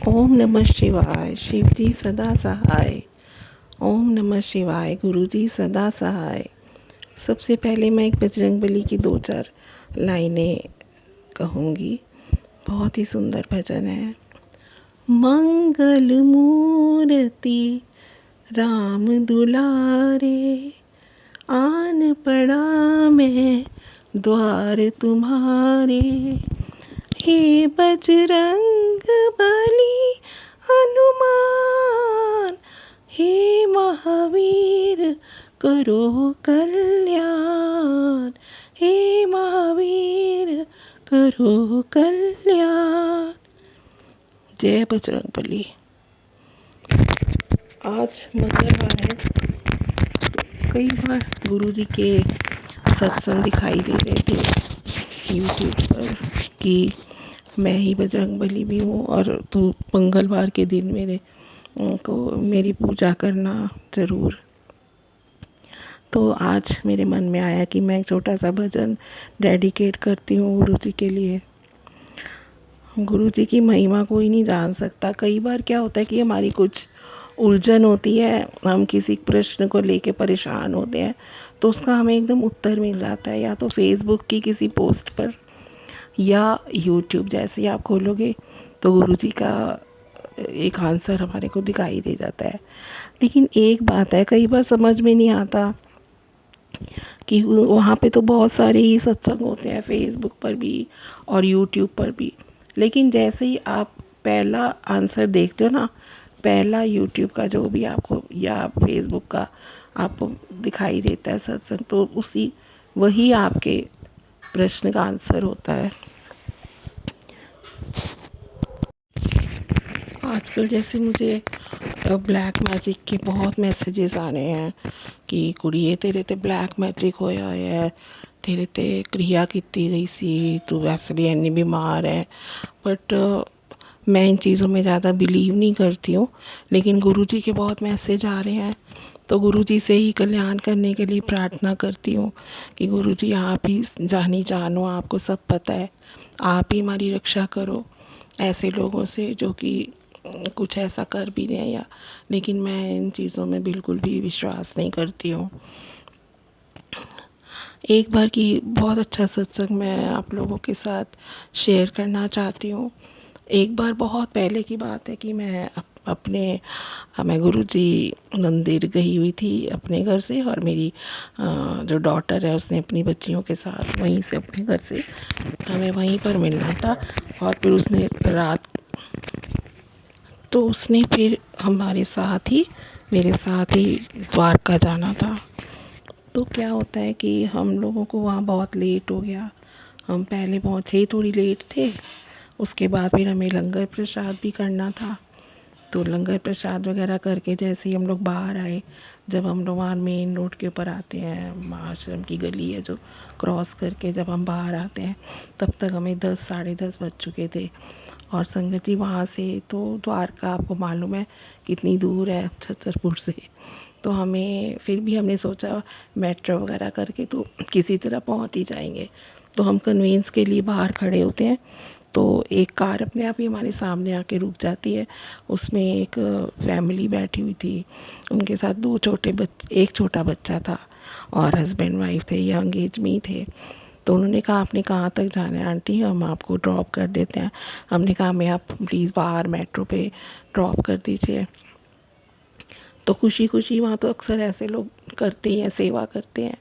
ओम नमः शिवाय। शिव जी सदा सहाय। ओम नमः शिवाय। गुरु जी सदा सहाय। सबसे पहले मैं एक बजरंगबली की 2-4 लाइनें कहूँगी। बहुत ही सुंदर भजन है। मंगल मूर्ति राम दुलारे, आन पड़ा मैं द्वार तुम्हारे। हे बजरंग बली हनुमान, हे महावीर करो कल्याण, हे महावीर करो कल्याण। जय बजरंगबली। आज मंगलवार है, कई बार गुरुजी के सत्संग दिखाई दे रहे थे यूट्यूब पर कि मैं ही बजरंगबली भी हूँ और तो मंगलवार के दिन मेरी पूजा करना ज़रूर। तो आज मेरे मन में आया कि मैं एक छोटा सा भजन डेडिकेट करती हूँ गुरु जी के लिए। गुरु जी की महिमा कोई नहीं जान सकता। कई बार क्या होता है कि हमारी कुछ उलझन होती है, हम किसी प्रश्न को लेके परेशान होते हैं, तो उसका हमें एकदम उत्तर मिल जाता है, या तो फेसबुक की किसी पोस्ट पर या यूट्यूब जैसे ही आप खोलोगे तो गुरु जी का एक आंसर हमारे को दिखाई दे जाता है। लेकिन एक बात है, कई बार समझ में नहीं आता कि वहाँ पे तो बहुत सारे ही सत्संग होते हैं, फेसबुक पर भी और यूट्यूब पर भी। लेकिन जैसे ही आप पहला आंसर देखते हो ना, पहला यूट्यूब का जो भी आपको या फेसबुक का आपको दिखाई देता है सत्संग, तो वही आपके प्रश्न का आंसर होता है। आजकल जैसे मुझे ब्लैक मैजिक के बहुत मैसेजेस आ रहे हैं कि कुड़िए तेरे ते ब्लैक मैजिक होया है, तेरे ते क्रिया की गई सी, तू वैसे इन्नी बीमार है। बट मैं इन चीज़ों में ज़्यादा बिलीव नहीं करती हूँ। लेकिन गुरुजी के बहुत मैसेज आ रहे हैं, तो गुरुजी से ही कल्याण करने के लिए प्रार्थना करती हूँ कि गुरुजी आप ही जानो, आपको सब पता है, आप ही हमारी रक्षा करो ऐसे लोगों से जो कि कुछ ऐसा कर भी रहे हैं या। लेकिन मैं इन चीज़ों में बिल्कुल भी विश्वास नहीं करती हूँ। एक बार की बहुत अच्छा सत्संग मैं आप लोगों के साथ शेयर करना चाहती हूँ। एक बार बहुत पहले की बात है कि मैं गुरुजी मंदिर गई हुई थी अपने घर से, और मेरी जो डॉटर है उसने अपनी बच्चियों के साथ वहीं से अपने घर से हमें वहीं पर मिलना था। और फिर उसने फिर हमारे साथ ही मेरे साथ ही द्वारका जाना था। तो क्या होता है कि हम लोगों को वहाँ बहुत लेट हो गया। हम पहले पहुँचे ही थोड़ी लेट थे। उसके बाद फिर हमें लंगर प्रसाद भी करना था। तो लंगर प्रसाद वगैरह करके जैसे ही हम लोग बाहर आए, जब हम लोग वहाँ मेन रोड के ऊपर आते हैं, आश्रम की गली है जो क्रॉस करके जब हम बाहर आते हैं, तब तक हमें 10 साढ़े 10 बज चुके थे। और संगत जी वहाँ से तो द्वारका आपको मालूम है कितनी दूर है छतरपुर से। तो हमें फिर भी हमने सोचा मेट्रो वगैरह करके तो किसी तरह पहुँच ही जाएंगे। तो हम कन्वेंस के लिए बाहर खड़े होते हैं, तो एक कार अपने आप ही हमारे सामने आके रुक जाती है। उसमें एक फैमिली बैठी हुई थी, उनके साथ एक छोटा बच्चा था और हस्बैंड वाइफ थे, यंग एज में ही थे। तो उन्होंने कहा आपने कहाँ तक जाना है आंटी, हम आपको ड्रॉप कर देते हैं। हमने कहा हमें आप प्लीज़ बाहर मेट्रो पे ड्रॉप कर दीजिए। तो खुशी खुशी वहाँ तो अक्सर ऐसे लोग करते हैं, सेवा करते हैं।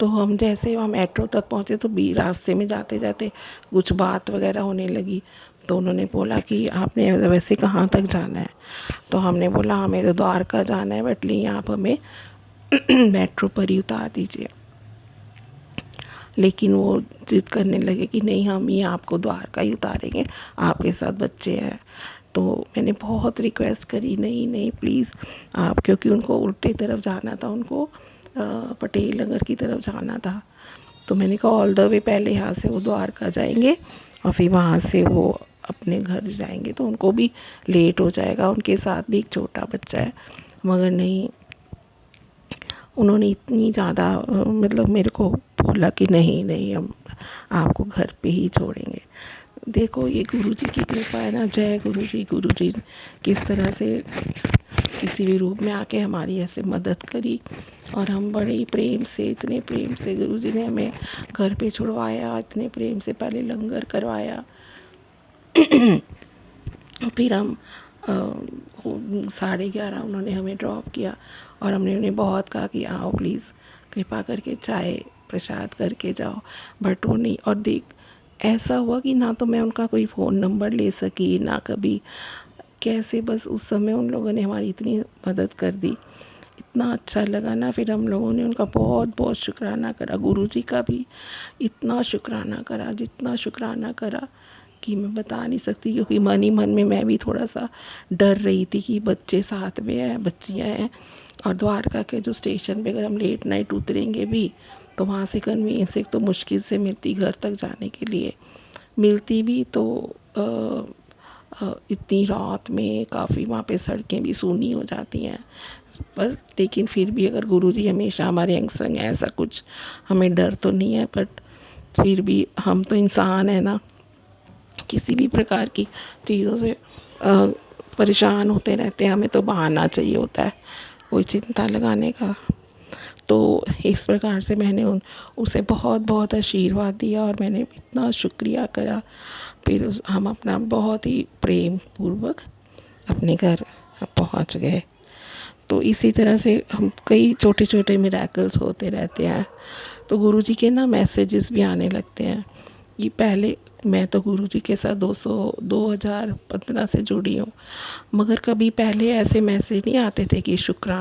तो हम जैसे वहाँ मेट्रो तक पहुँचे तो भी रास्ते में जाते जाते कुछ बात वगैरह होने लगी। तो उन्होंने बोला कि आपने वैसे कहाँ तक जाना है। तो हमने बोला हमें तो द्वारका जाना है, बट नहीं आप हमें मेट्रो पर ही उतार दीजिए। लेकिन वो जिद करने लगे कि नहीं हम ही आपको द्वारका ही उतारेंगे, आपके साथ बच्चे हैं। तो मैंने बहुत रिक्वेस्ट करी, नहीं नहीं प्लीज़ आप, क्योंकि उनको उल्टे तरफ जाना था, उनको पटेल नगर की तरफ जाना था। तो मैंने कहा ऑल द वे पहले यहाँ से वो द्वारका जाएंगे और फिर वहाँ से वो अपने घर जाएंगे, तो उनको भी लेट हो जाएगा, उनके साथ भी एक छोटा बच्चा है। मगर नहीं, उन्होंने इतनी ज़्यादा मतलब मेरे को बोला कि नहीं नहीं हम आपको घर पे ही छोड़ेंगे। देखो ये गुरु जी की कृपा है ना, जय गुरु जी किस तरह से किसी भी रूप में आके हमारी ऐसे मदद करी। और हम बड़े ही प्रेम से, इतने प्रेम से गुरु जी ने हमें घर पे छुड़वाया, इतने प्रेम से पहले लंगर करवाया। फिर हम 11:30 उन्होंने हमें ड्रॉप किया और हमने उन्हें बहुत कहा कि आओ प्लीज़ कृपा करके चाय प्रसाद करके जाओ, बट वो नहीं। और देख ऐसा हुआ कि ना तो मैं उनका कोई फ़ोन नंबर ले सकी, ना कभी कैसे, बस उस समय उन लोगों ने हमारी इतनी मदद कर दी, इतना अच्छा लगा ना। फिर हम लोगों ने उनका बहुत बहुत शुक्राना करा, गुरु जी का भी इतना शुक्राना करा, जितना शुक्राना करा कि मैं बता नहीं सकती। क्योंकि मन ही मन में मैं भी थोड़ा सा डर रही थी कि बच्चे साथ में हैं, बच्चियाँ हैं, और द्वारका के जो स्टेशन पे अगर हम लेट नाइट उतरेंगे भी तो वहाँ से कन्वीनियंस एक तो मुश्किल से मिलती घर तक जाने के लिए, मिलती भी तो इतनी रात में काफ़ी वहाँ पे सड़कें भी सूनी हो जाती हैं। पर लेकिन फिर भी अगर गुरुजी हमेशा हमारे अंग संग हैं, ऐसा कुछ हमें डर तो नहीं है। बट फिर भी हम तो इंसान हैं ना, किसी भी प्रकार की चीज़ों से परेशान होते रहते हैं, हमें तो बहाना चाहिए होता है कोई चिंता लगाने का। तो इस प्रकार से मैंने उसे बहुत बहुत आशीर्वाद दिया और मैंने इतना शुक्रिया करा। फिर हम अपना बहुत ही प्रेम पूर्वक अपने घर पहुंच गए। तो इसी तरह से हम कई छोटे छोटे मिरेकल्स होते रहते हैं। तो गुरुजी के ना मैसेजेस भी आने लगते हैं। ये पहले मैं तो गुरुजी के साथ 2015 से जुड़ी हूँ, मगर कभी पहले ऐसे मैसेज नहीं आते थे कि शुक्राना